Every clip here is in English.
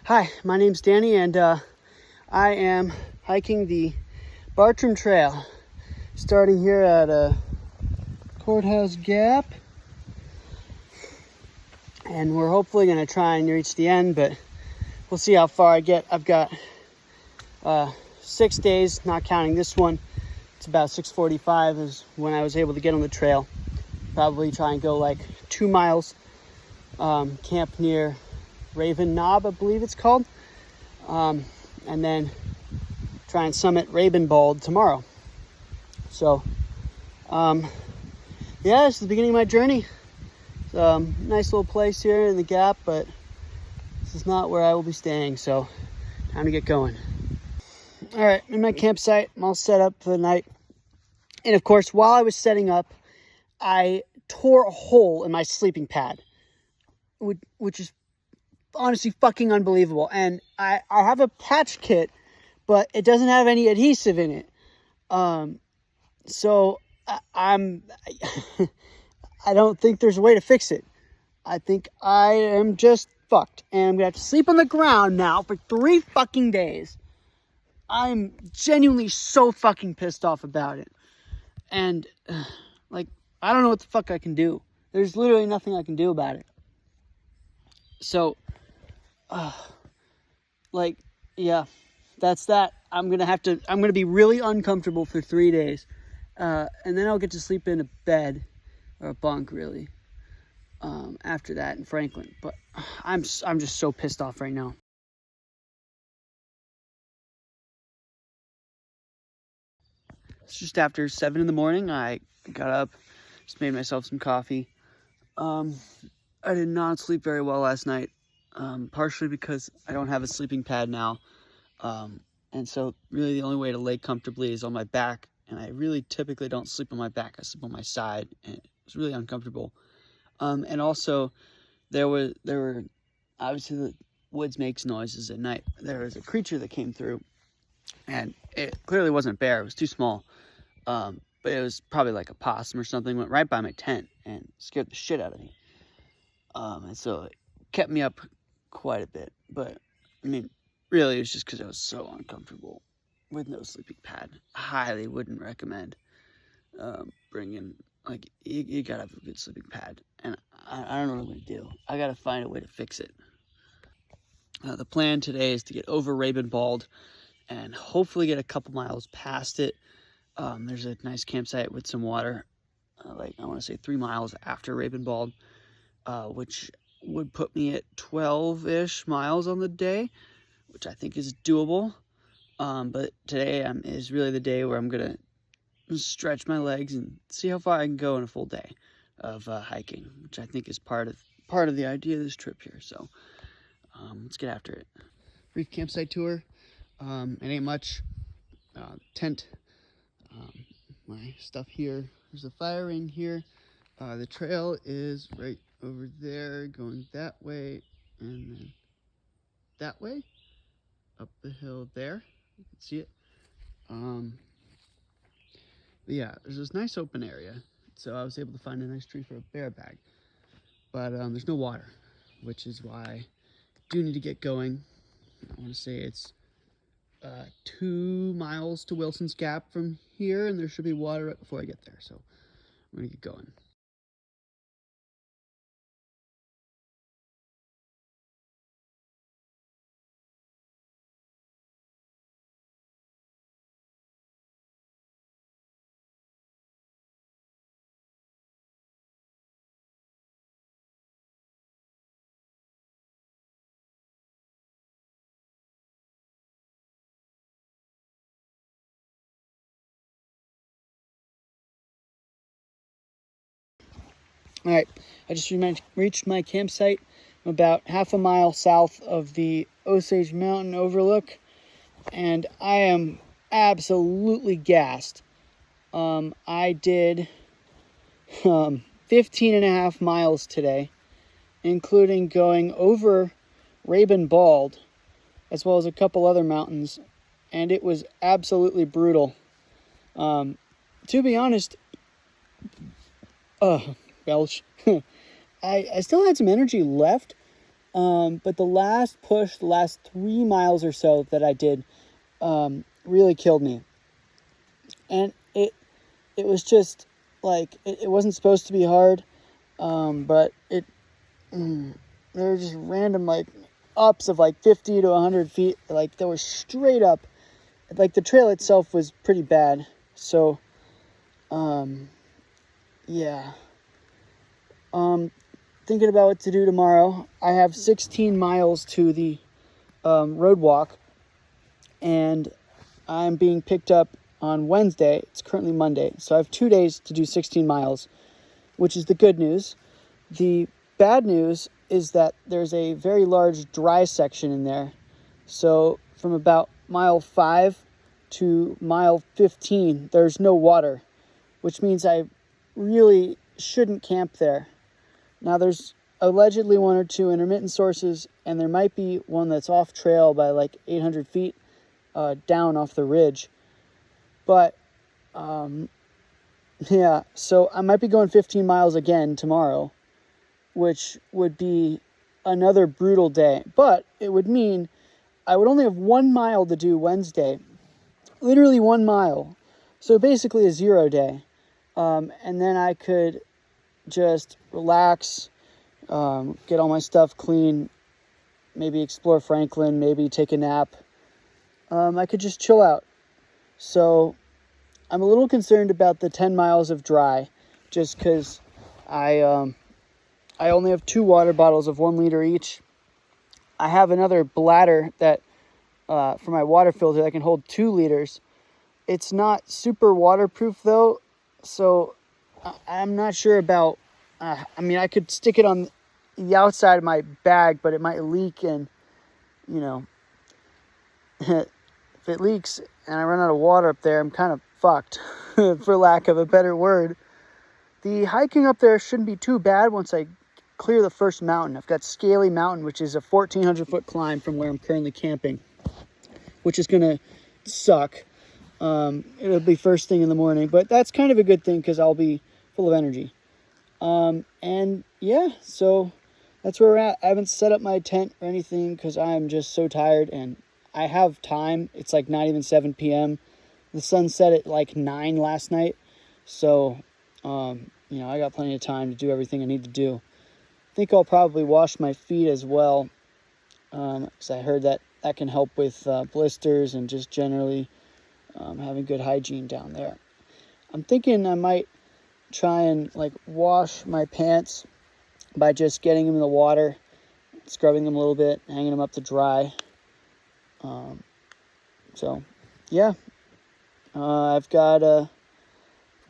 Hi, my name's Danny, and I am hiking the Bartram Trail, starting here at Courthouse Gap, and we're hopefully going to try and reach the end, but we'll see how far I get. I've got 6 days, not counting this one. It's about 6:45 is when I was able to get on the trail. Probably try and go like 2 miles, camp near Raven Knob, I believe it's called, and then try and summit Ravenbald tomorrow. So, yeah, it's the beginning of my journey. It's a nice little place here in the Gap, but this is not where I will be staying, so time to get going. All right, in my campsite, I'm all set up for the night. And of course, while I was setting up, I tore a hole in my sleeping pad, which is honestly fucking unbelievable. And I have a patch kit, but it doesn't have any adhesive in it. So I don't think there's a way to fix it. I think I am just fucked, and I'm gonna have to sleep on the ground now for 3 fucking days. I'm genuinely so fucking pissed off about it. And I don't know what the fuck I can do. There's literally nothing I can do about it. So yeah, that's that. I'm going to be really uncomfortable for 3 days. And then I'll get to sleep in a bed or a bunk really. After that in Franklin. But I'm just so pissed off right now. It's just after 7 in the morning. I got up, just made myself some coffee. I did not sleep very well last night. Partially because I don't have a sleeping pad now. And so really the only way to lay comfortably is on my back. And I really typically don't sleep on my back. I sleep on my side. And it's really uncomfortable. And also there were obviously the woods makes noises at night. There was a creature that came through, and it clearly wasn't a bear. It was too small. But it was probably like a possum or something. Went right by my tent and scared the shit out of me. And so it kept me up quite a bit. But I mean, really, it was just because I was so uncomfortable with no sleeping pad. Highly wouldn't recommend bringing, you gotta have a good sleeping pad. And I don't know what I'm gonna do. I gotta find a way to fix it. The plan today is to get over Ravenbald and hopefully get a couple miles past it. There's a nice campsite with some water, I want to say 3 miles after Ravenbald, which would put me at 12-ish miles on the day, which I think is doable. But today is really the day where I'm going to stretch my legs and see how far I can go in a full day of hiking, which I think is part of the idea of this trip here. So let's get after it. Brief campsite tour. It ain't much. Tent. My stuff here. There's a fire ring here. The trail is right over there, going that way, and then that way, up the hill there. You can see it. But yeah, there's this nice open area, so I was able to find a nice tree for a bear bag. But there's no water, which is why I do need to get going. I want to say it's 2 miles to Wilson's Gap from here, and there should be water right before I get there, so I'm gonna get going. All right, I just reached my campsite. I'm about half a mile south of the Osage Mountain overlook, and I am absolutely gassed. I did 15 and a half miles today, including going over Ravenbald, as well as a couple other mountains, and it was absolutely brutal. To be honest, belch. I still had some energy left, But the last push, the last 3 miles or so that I did, really killed me. And it was just like, it wasn't supposed to be hard, but there were just random like ups of like 50 to 100 feet, like that was straight up. Like the trail itself was pretty bad. So, yeah. Thinking about what to do tomorrow. I have 16 miles to the road walk, and I'm being picked up on Wednesday. It's currently Monday, so I have 2 days to do 16 miles, which is the good news. The bad news is that there's a very large dry section in there. So from about mile 5 to mile 15, there's no water, which means I really shouldn't camp there. Now, there's allegedly 1 or 2 intermittent sources, and there might be one that's off trail by like 800 feet down off the ridge. But, yeah, so I might be going 15 miles again tomorrow, which would be another brutal day. But it would mean I would only have 1 mile to do Wednesday. Literally 1 mile. So basically a 0 day. And then I could just relax, get all my stuff clean, maybe explore Franklin, maybe take a nap. I could just chill out. So I'm a little concerned about the 10 miles of dry, just because I only have 2 water bottles of 1 liter each. I have another bladder that for my water filter that can hold 2 liters. It's not super waterproof though, so I'm not sure about, I mean, I could stick it on the outside of my bag, but it might leak, and, you know, if it leaks and I run out of water up there, I'm kind of fucked, for lack of a better word. The hiking up there shouldn't be too bad once I clear the first mountain. I've got Scaly Mountain, which is a 1,400-foot climb from where I'm currently camping, which is going to suck. It'll be first thing in the morning, but that's kind of a good thing because I'll be full of energy. And yeah, so that's where we're at. I haven't set up my tent or anything because I'm just so tired, and I have time. It's like not even 7 p.m. The sun set at like 9 last night. So, you know, I got plenty of time to do everything I need to do. I think I'll probably wash my feet as well, because I heard that can help with blisters and just generally having good hygiene down there. I'm thinking I might try and like wash my pants by just getting them in the water, scrubbing them a little bit, hanging them up to dry. So yeah, I've got a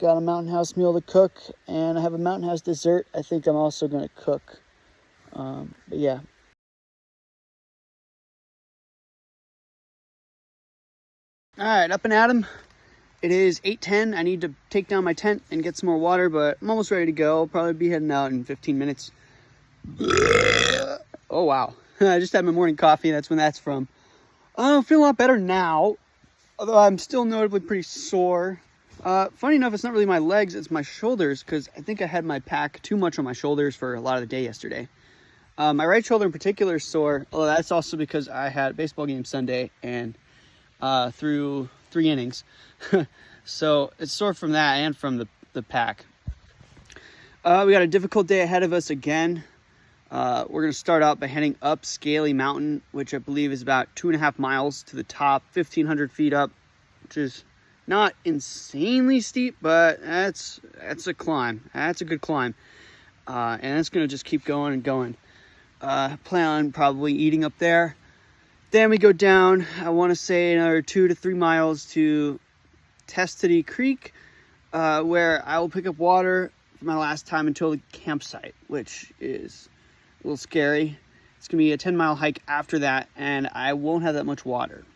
Mountain House meal to cook, and I have a Mountain House dessert I think I'm also going to cook. But yeah. All right, up and at 'em. It is 8:10. I need to take down my tent and get some more water, but I'm almost ready to go. I'll probably be heading out in 15 minutes. Oh, wow. I just had my morning coffee. That's when that's from. I feel a lot better now, although I'm still notably pretty sore. Funny enough, it's not really my legs, it's my shoulders, because I think I had my pack too much on my shoulders for a lot of the day yesterday. My right shoulder in particular is sore, although that's also because I had a baseball game Sunday and threw 3 innings. So it's sore from that and from the pack. We got a difficult day ahead of us again. We're going to start out by heading up Scaly Mountain, which I believe is about 2.5 miles to the top, 1,500 feet up, which is not insanely steep, but that's a climb. That's a good climb. And it's going to just keep going and going. Plan on probably eating up there. Then we go down, I want to say another 2 to 3 miles to Testity Creek, where I will pick up water for my last time until the campsite, which is a little scary. It's going to be a 10-mile hike after that, and I won't have that much water.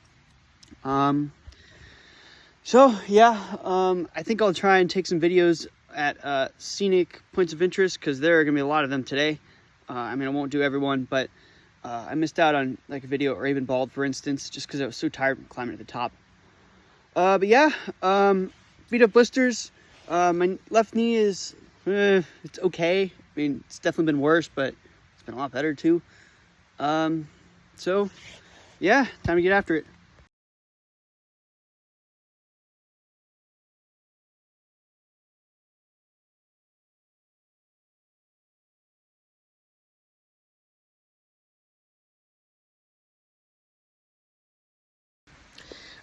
So, yeah, I think I'll try and take some videos at scenic points of interest, because there are going to be a lot of them today. I mean, I won't do everyone, but I missed out on like a video at Raven Bald, for instance, just because I was so tired from climbing to the top. But yeah, feet up blisters. My left knee is, it's okay. I mean, it's definitely been worse, but it's been a lot better too. So yeah, time to get after it.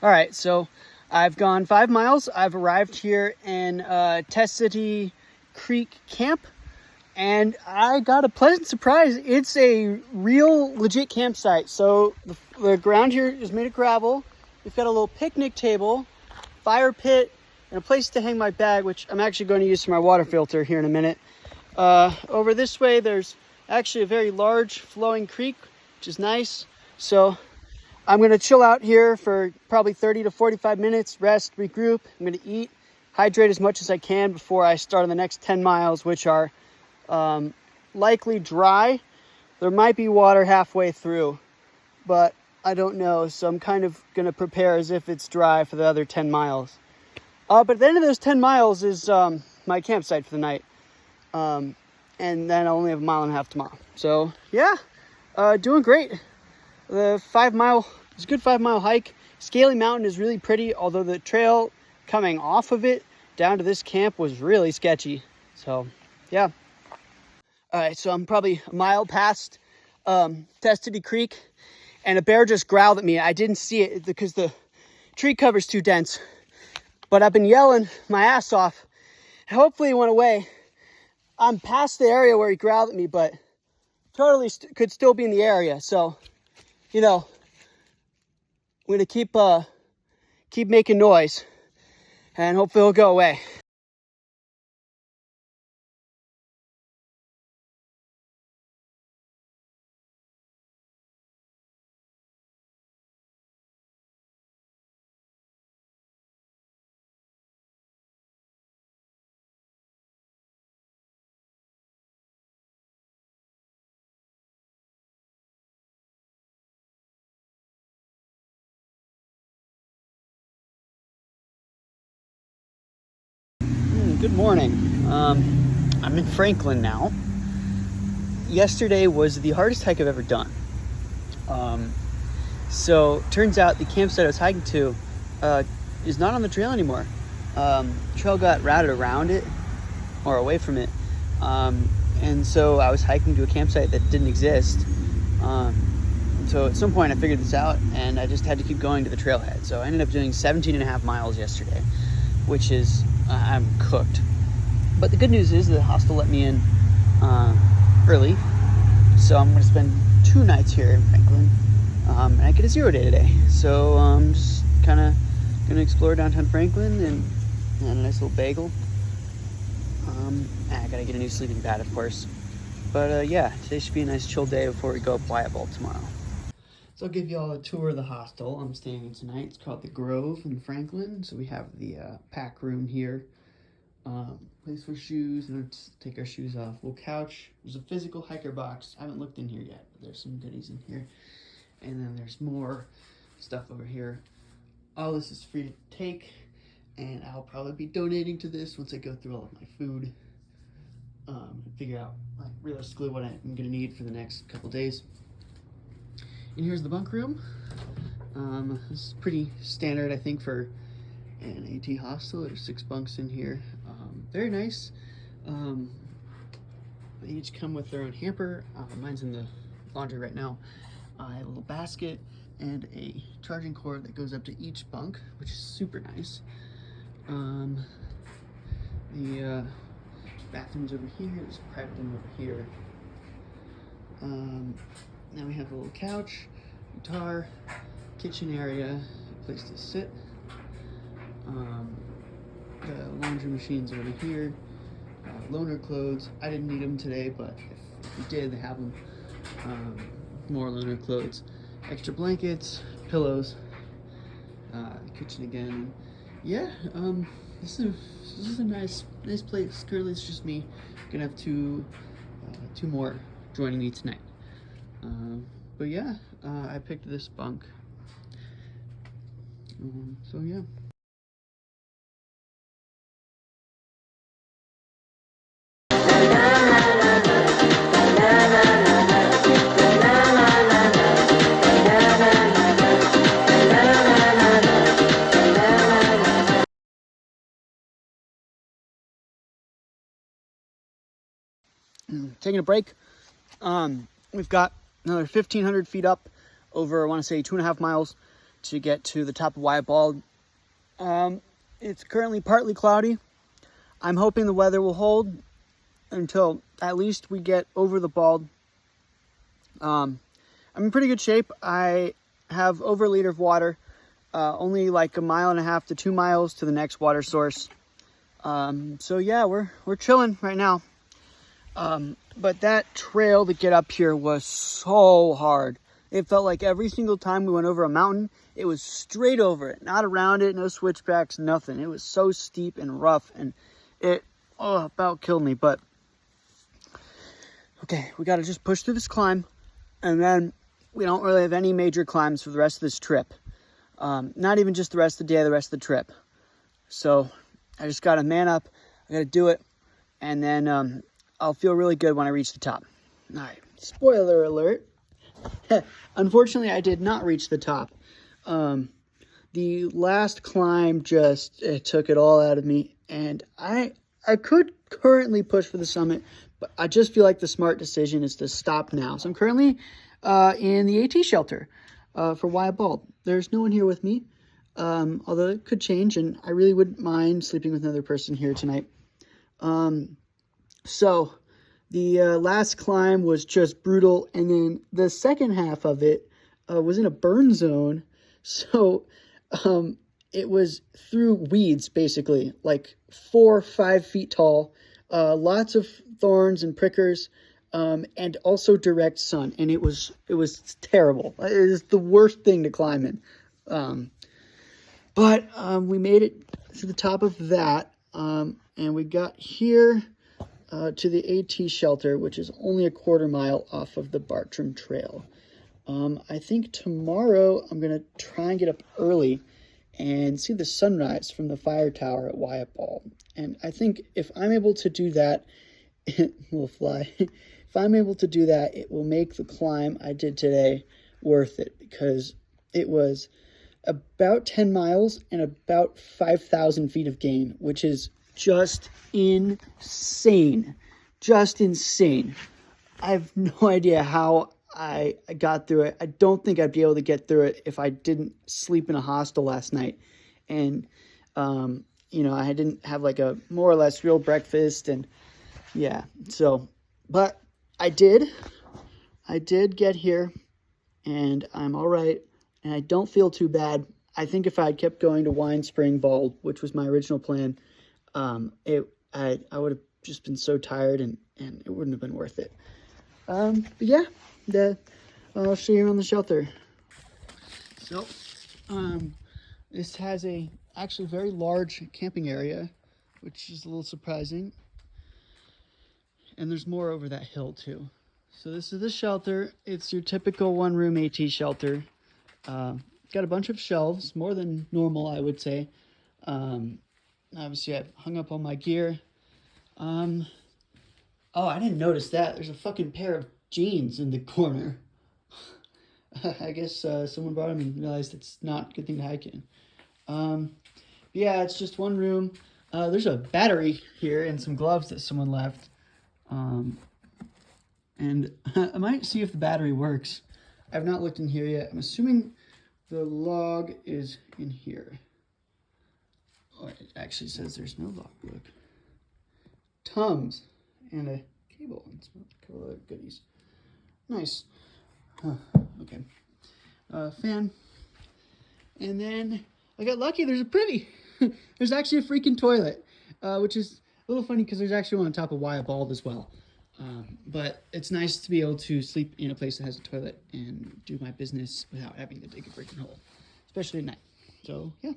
All right, so I've gone 5 miles. I've arrived here in Tessity Creek Camp, and I got a pleasant surprise. It's a real legit campsite. So the ground here is made of gravel. We've got a little picnic table, fire pit, and a place to hang my bag, which I'm actually going to use for my water filter here in a minute. Over this way, there's actually a very large flowing creek, which is nice. So I'm going to chill out here for probably 30 to 45 minutes, rest, regroup. I'm going to eat, hydrate as much as I can before I start on the next 10 miles, which are likely dry. There might be water halfway through, but I don't know. So I'm kind of going to prepare as if it's dry for the other 10 miles. But at the end of those 10 miles is my campsite for the night. And then I'll only have a mile and a half tomorrow. So yeah, doing great. The 5 mile, it's a good 5 mile hike. Scaly Mountain is really pretty, although the trail coming off of it down to this camp was really sketchy. So yeah. All right, so I'm probably a mile past Testity Creek, and a bear just growled at me. I didn't see it because the tree cover's too dense, but I've been yelling my ass off. Hopefully it went away. I'm past the area where he growled at me, but totally could still be in the area. So, you know, I'm gonna keep making noise, and hopefully it'll go away. Good morning. I'm in Franklin now. Yesterday was the hardest hike I've ever done. So turns out the campsite I was hiking to is not on the trail anymore. Trail got routed around it or away from it. And so I was hiking to a campsite that didn't exist. So at some point I figured this out, and I just had to keep going to the trailhead. So I ended up doing 17 and a half miles yesterday, which is, I'm cooked. But the good news is the hostel let me in early. So I'm going to spend 2 nights here in Franklin. And I get a 0 day today. So I'm just kind of going to explore downtown Franklin and a nice little bagel. I got to get a new sleeping pad, of course. But yeah, today should be a nice chill day before we go up Wyatt Bolt tomorrow. So I'll give you all a tour of the hostel I'm staying in tonight. It's called the Grove in Franklin. So we have the pack room here. Place for shoes, and let's take our shoes off. Little couch. There's a physical hiker box. I haven't looked in here yet, but there's some goodies in here. And then there's more stuff over here. All this is free to take, and I'll probably be donating to this once I go through all of my food. Figure out realistically what I'm gonna need for the next couple days. And here's the bunk room. This is pretty standard, I think, for an AT hostel. There's 6 bunks in here. Very nice. They each come with their own hamper. Mine's in the laundry right now. I have a little basket and a charging cord that goes up to each bunk, which is super nice. The bathroom's over here. There's a private room over here. Now we have a little couch, guitar, kitchen area, a place to sit. The laundry machine's over here. Loaner clothes. I didn't need them today, but if you did, they have them. More loaner clothes. Extra blankets, pillows. Kitchen again. Yeah, this is a nice place. Currently, it's just me. Gonna have two more joining me tonight. But yeah, I picked this bunk. So yeah. taking a break. We've got another 1,500 feet up over, I want to say, 2.5 miles to get to the top of Wyatt Bald. It's currently partly cloudy. I'm hoping the weather will hold until at least we get over the bald. I'm in pretty good shape. I have over a liter of water, only like 1.5 miles to 2 miles to the next water source. So yeah, we're chilling right now. But that trail to get up here was so hard. It felt like every single time we went over a mountain, it was straight over it, not around it, no switchbacks, nothing. It was so steep and rough, and it about killed me. But okay, we got to just push through this climb, and then we don't really have any major climbs for the rest of this trip. Not even just the rest of the day, the rest of the trip. So I just got to man up. I got to do it, and then I'll feel really good when I reach the top. All right, spoiler alert. Unfortunately, I did not reach the top. The last climb just took it all out of me, and I could currently push for the summit, but I just feel like the smart decision is to stop now. So I'm currently in the AT shelter for Wyatt Bald. There's no one here with me, although it could change, and I really wouldn't mind sleeping with another person here tonight. So the last climb was just brutal, and then the second half of it was in a burn zone. So it was through weeds, basically, like 4 or 5 feet tall, lots of thorns and prickers, and also direct sun. And it was terrible. It is the worst thing to climb in. But we made it to the top of that, and we got here to the AT shelter, which is only a 1/4 mile off of the Bartram trail. I think tomorrow I'm going to try and get up early and see the sunrise from the fire tower at Wyatt Bald. And I think if I'm able to do that, it will fly. If I'm able to do that, it will make the climb I did today worth it, because it was about 10 miles and about 5,000 feet of gain, which is just insane. Just insane. I have no idea how I got through it. I don't think I'd be able to get through it if I didn't sleep in a hostel last night. And, I didn't have like a more or less real breakfast. And yeah, so, but I did get here, and I'm all right. And I don't feel too bad. I think if I had kept going to Wine Spring Bald, which was my original plan, I would have just been so tired, and it wouldn't have been worth it. But yeah, I'll show you around the shelter. So, this has a actually very large camping area, which is a little surprising. And there's more over that hill too. So this is the shelter. It's your typical 1-room AT shelter. Got a bunch of shelves, more than normal, I would say. Obviously, I've hung up all my gear. Oh, I didn't notice that. There's a fucking pair of jeans in the corner. I guess someone brought them and realized it's not a good thing to hike in. Yeah, it's just 1 room. There's a battery here and some gloves that someone left. And I might see if the battery works. I've not looked in here yet. I'm assuming the log is in here. Oh, it actually says there's no log. Look. Tums and a cable and a couple of goodies. Nice. Huh. Okay. Fan. And then I got lucky. There's a privy. There's actually a freaking toilet, which is a little funny because there's actually one on top of Wyatt Bald as well. But it's nice to be able to sleep in a place that has a toilet and do my business without having to dig a freaking hole, especially at night. So, yeah.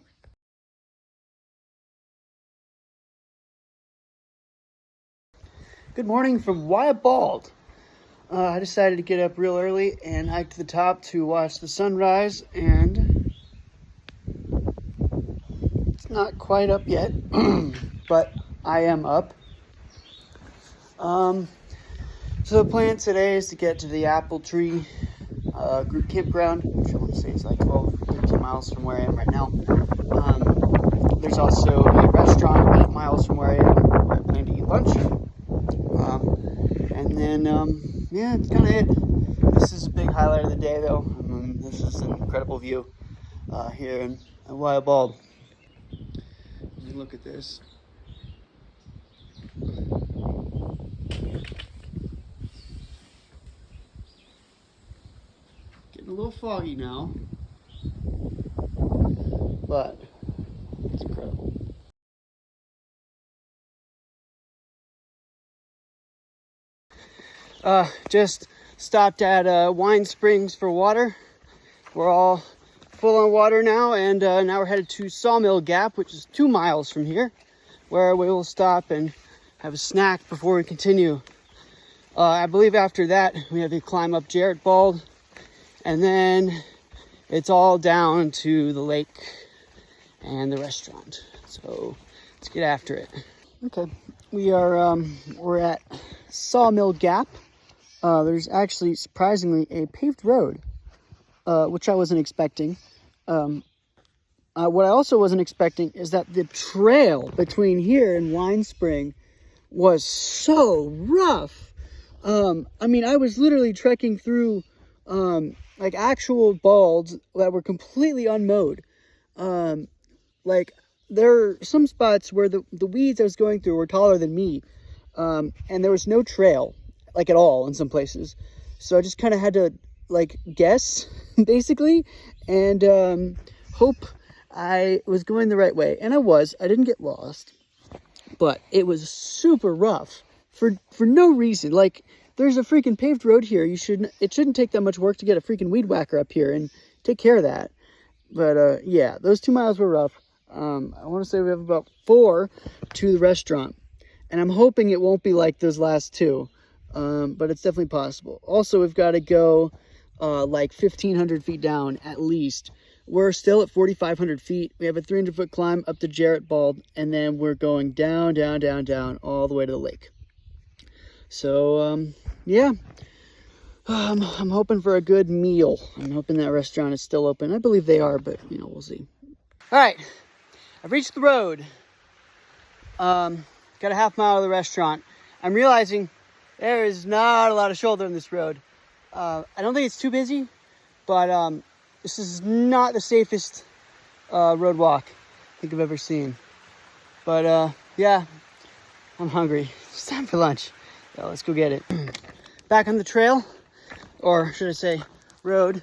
Good morning from Wyatt Bald. I decided to get up real early and hike to the top to watch the sunrise, and it's not quite up yet, but I am up. So the plan today is to get to the Apple Tree group campground, which I want to say is like 12, 13 miles from where I am right now. There's also a restaurant 8 miles from where I am. I plan to eat lunch. And And yeah, that's kind of it. This is a big highlight of the day, though. This is an incredible view here in Wild Bald. Look at this. Getting a little foggy now, but it's incredible. Just stopped at Wine Springs for water. We're all full on water now, and now we're headed to Sawmill Gap, which is 2 miles from here, where we will stop and have a snack before we continue. I believe after that we have to climb up Jarrett Bald, and then it's all down to the lake and the restaurant. So let's get after it. Okay, we're at Sawmill Gap. There's actually surprisingly a paved road, which I wasn't expecting. What I also wasn't expecting is that the trail between here and Wine Spring was so rough. I mean, I was literally trekking through like actual balds that were completely unmowed. Like there are some spots where the weeds I was going through were taller than me, and there was no trail like at all in some places. So I just kind of had to like guess basically, and hope I was going the right way. And I didn't get lost, but it was super rough for no reason. Like there's a freaking paved road here. It shouldn't take that much work to get a freaking weed whacker up here and take care of that. But yeah, those 2 miles were rough. I want to say we have about 4 to the restaurant, and I'm hoping it won't be like those last 2. But it's definitely possible. Also, we've got to go like 1,500 feet down at least. We're still at 4,500 feet. We have a 300-foot climb up to Jarrett Bald, and then we're going down, down, down, down, all the way to the lake. So, yeah. I'm hoping for a good meal. I'm hoping that restaurant is still open. I believe they are, but, you know, we'll see. All right. I've reached the road. Got a half mile to the restaurant. I'm realizing there is not a lot of shoulder in this road. I don't think it's too busy, but this is not the safest road walk I think I've ever seen. But yeah, I'm hungry. It's time for lunch. So let's go get it. Back on the trail, or should I say road,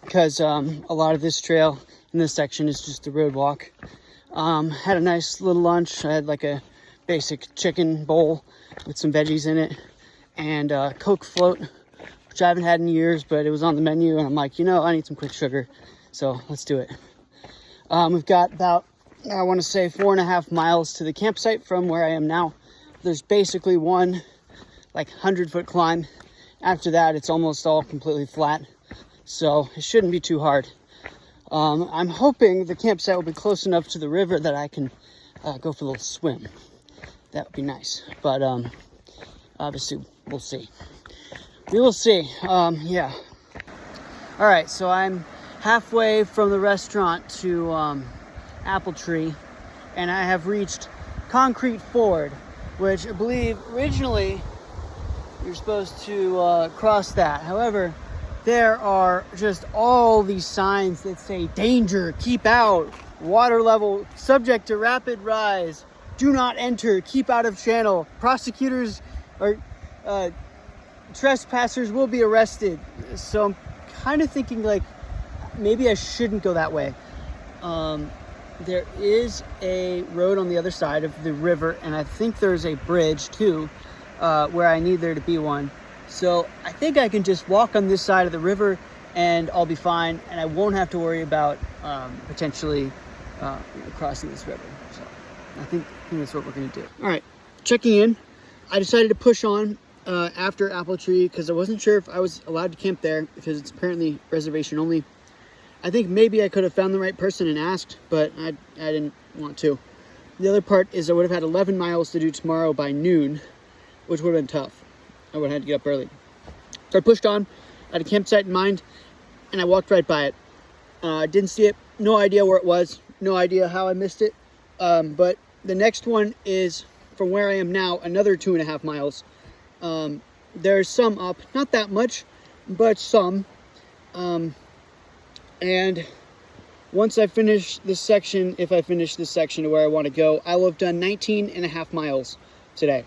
because a lot of this trail in this section is just a road walk. Had a nice little lunch. I had like a basic chicken bowl with some veggies in it, and Coke float, which I haven't had in years, but it was on the menu, and I'm like, you know, I need some quick sugar, so let's do it. We've got about, I want to say 4.5 miles to the campsite from where I am now. There's basically one like 100-foot climb. After that, it's almost all completely flat, so it shouldn't be too hard. I'm hoping the campsite will be close enough to the river that I can go for a little swim. That would be nice, but obviously we'll see. We will see. Yeah. All right, so I'm halfway from the restaurant to Apple Tree, and I have reached Concrete Ford, which I believe originally you're supposed to cross that. However, there are just all these signs that say danger, keep out, water level, subject to rapid rise, do not enter, keep out of channel, prosecutors or trespassers will be arrested. So I'm kind of thinking like maybe I shouldn't go that way. There is a road on the other side of the river, and I think there's a bridge too, where I need there to be one. So I think I can just walk on this side of the river and I'll be fine, and I won't have to worry about potentially crossing this river. So I think that's what we're gonna do. All right, checking in. I decided to push on after Apple Tree because I wasn't sure if I was allowed to camp there because it's apparently reservation only. I think maybe I could have found the right person and asked, but I didn't want to. The other part is I would have had 11 miles to do tomorrow by noon, which would have been tough. I would have had to get up early. So I pushed on. I had a campsite in mind, and I walked right by it. I didn't see it. No idea where it was. No idea how I missed it. But the next one is from where I am now, another 2.5 miles. there's some up, not that much, but some. And once I finish this section, if I finish this section to where I want to go, I will have done 19.5 miles today.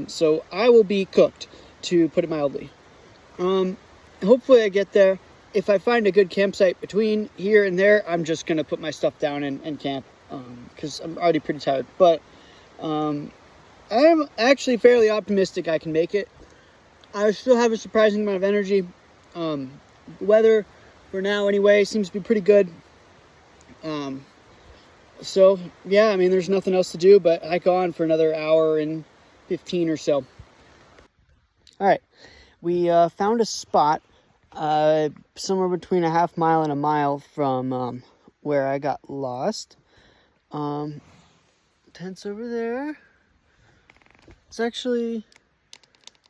So I will be cooked, to put it mildly. Hopefully I get there. If I find a good campsite between here and there, I'm just going to put my stuff down and camp, because I'm already pretty tired. But I'm actually fairly optimistic I can make it. I still have a surprising amount of energy. Weather, for now anyway, seems to be pretty good. So, yeah, I mean, there's nothing else to do but hike on for another hour and 15 or so. All right, we found a spot somewhere between a half mile and a mile from where I got lost. Tent's over there. It's actually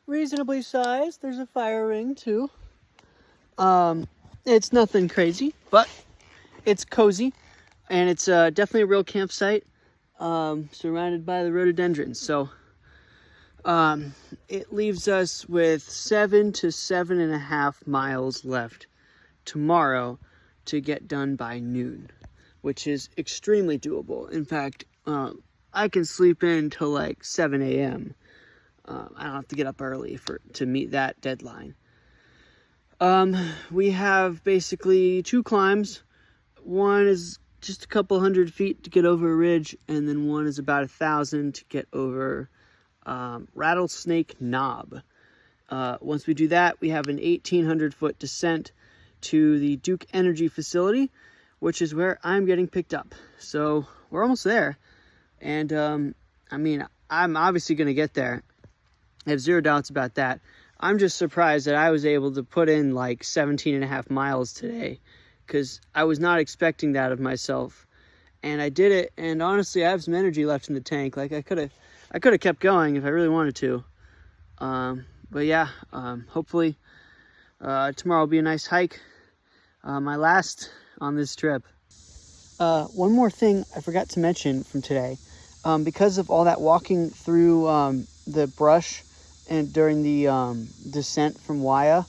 reasonably sized. There's a fire ring too. It's nothing crazy, but it's cozy, and it's definitely a real campsite, surrounded by the rhododendrons. So it leaves us with 7 to 7.5 miles left tomorrow to get done by noon, which is extremely doable. In fact, I can sleep in till like 7 a.m. I don't have to get up early to meet that deadline. We have basically 2 climbs. One is just a couple hundred feet to get over a ridge, and then one is about 1,000 to get over Rattlesnake Knob. Once we do that, we have an 1,800-foot descent to the Duke Energy facility, which is where I'm getting picked up. So we're almost there. And I mean, I'm obviously going to get there. I have zero doubts about that. I'm just surprised that I was able to put in like 17.5 miles today, because I was not expecting that of myself. And I did it, and honestly, I have some energy left in the tank. Like I could have kept going if I really wanted to. But yeah, hopefully tomorrow will be a nice hike. My last on this trip. One more thing I forgot to mention from today. Because of all that walking through the brush and during the descent from Waya,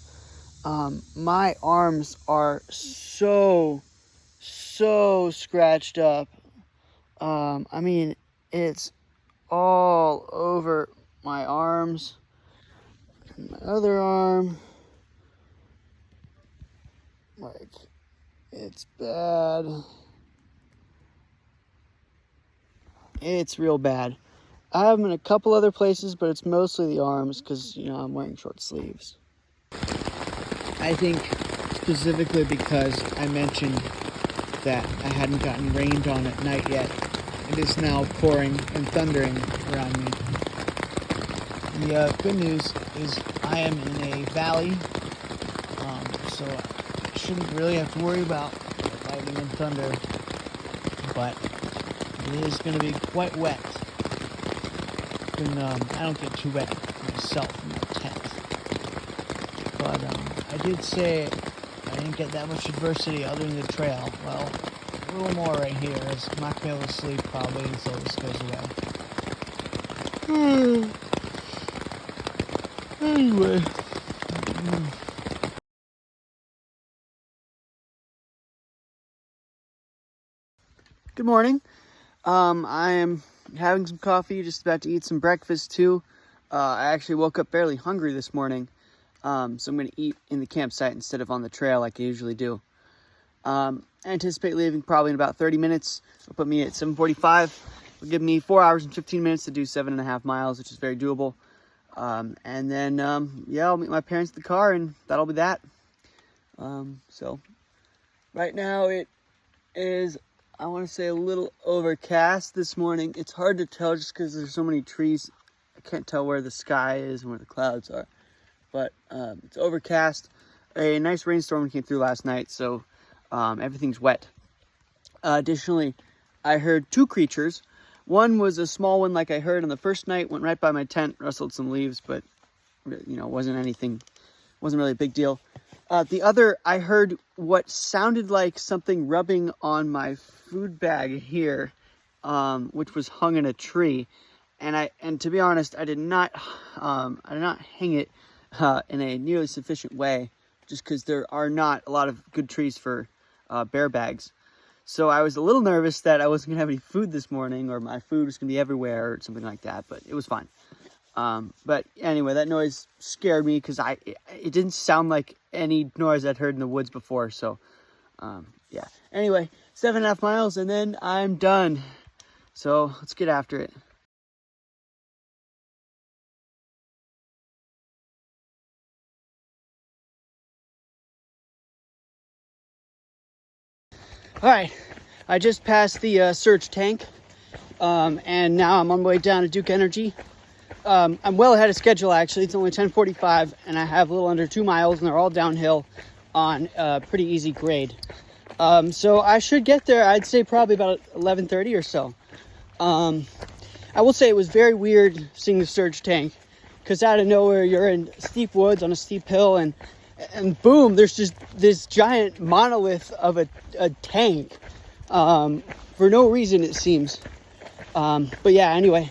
my arms are so scratched up. I mean, it's all over my arms, my other arm. Like, it's bad. It's real bad. I have them in a couple other places, but it's mostly the arms because, you know, I'm wearing short sleeves. I think specifically because I mentioned that I hadn't gotten rained on at night yet. It is now pouring and thundering around me. The good news is I am in a valley, so I shouldn't really have to worry about lightning and thunder, but it is going to be quite wet. And I don't get too wet myself in my tent. But I did say I didn't get that much adversity other than the trail. Well, a little more right here, as I'm not going to be able to sleep probably until this goes away. Anyway. Good morning. I am having some coffee, just about to eat some breakfast too. I actually woke up fairly hungry this morning, so I'm going to eat in the campsite instead of on the trail like I usually do. I anticipate leaving probably in about 30 minutes. It'll put me at 7:45. It'll give me 4 hours and 15 minutes to do 7.5 miles, which is very doable. And then, yeah, I'll meet my parents in the car, and that'll be that. So right now it is, I want to say, a little overcast this morning. It's hard to tell just because there's so many trees. I can't tell where the sky is and where the clouds are. But it's overcast. A nice rainstorm came through last night, so everything's wet. Additionally, I heard 2 creatures. One was a small one like I heard on the first night, went right by my tent, rustled some leaves, but, you know, wasn't really a big deal. The other, I heard what sounded like something rubbing on my food bag here, which was hung in a tree. And to be honest, I did not hang it in a nearly sufficient way, just because there are not a lot of good trees for bear bags. So I was a little nervous that I wasn't gonna have any food this morning, or my food was gonna be everywhere or something like that, but it was fine. But anyway, that noise scared me because it didn't sound like any noise I'd heard in the woods before. So yeah, anyway, 7.5 miles and then I'm done. So let's get after it. All right, I just passed the surge tank, and now I'm on my way down to Duke Energy. I'm well ahead of schedule, actually. It's only 10:45, and I have a little under 2 miles, and they're all downhill on a pretty easy grade. So I should get there, I'd say probably about 11:30 or so. I will say it was very weird seeing the surge tank, because out of nowhere, you're in steep woods on a steep hill, and boom, there's just this giant monolith of a tank, for no reason, it seems. But yeah, anyway,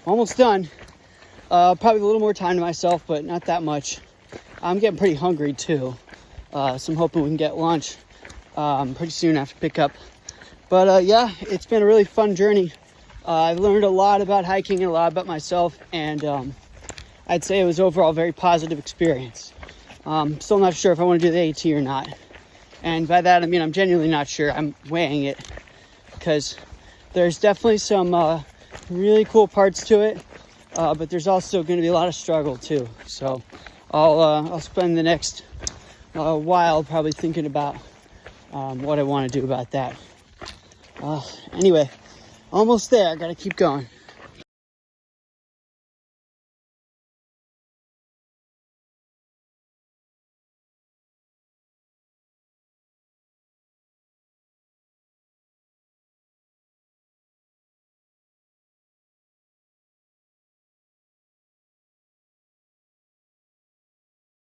almost done. Probably a little more time to myself, but not that much. I'm getting pretty hungry too, so I'm hoping we can get lunch pretty soon after pickup. But yeah, it's been a really fun journey. I learned a lot about hiking and a lot about myself, and I'd say it was overall a very positive experience. Still not sure if I want to do the AT or not. And by that, I mean, I'm genuinely not sure. I'm weighing it because there's definitely some really cool parts to it. But there's also going to be a lot of struggle too. So I'll spend the next while probably thinking about what I want to do about that. Anyway, almost there. I got to keep going.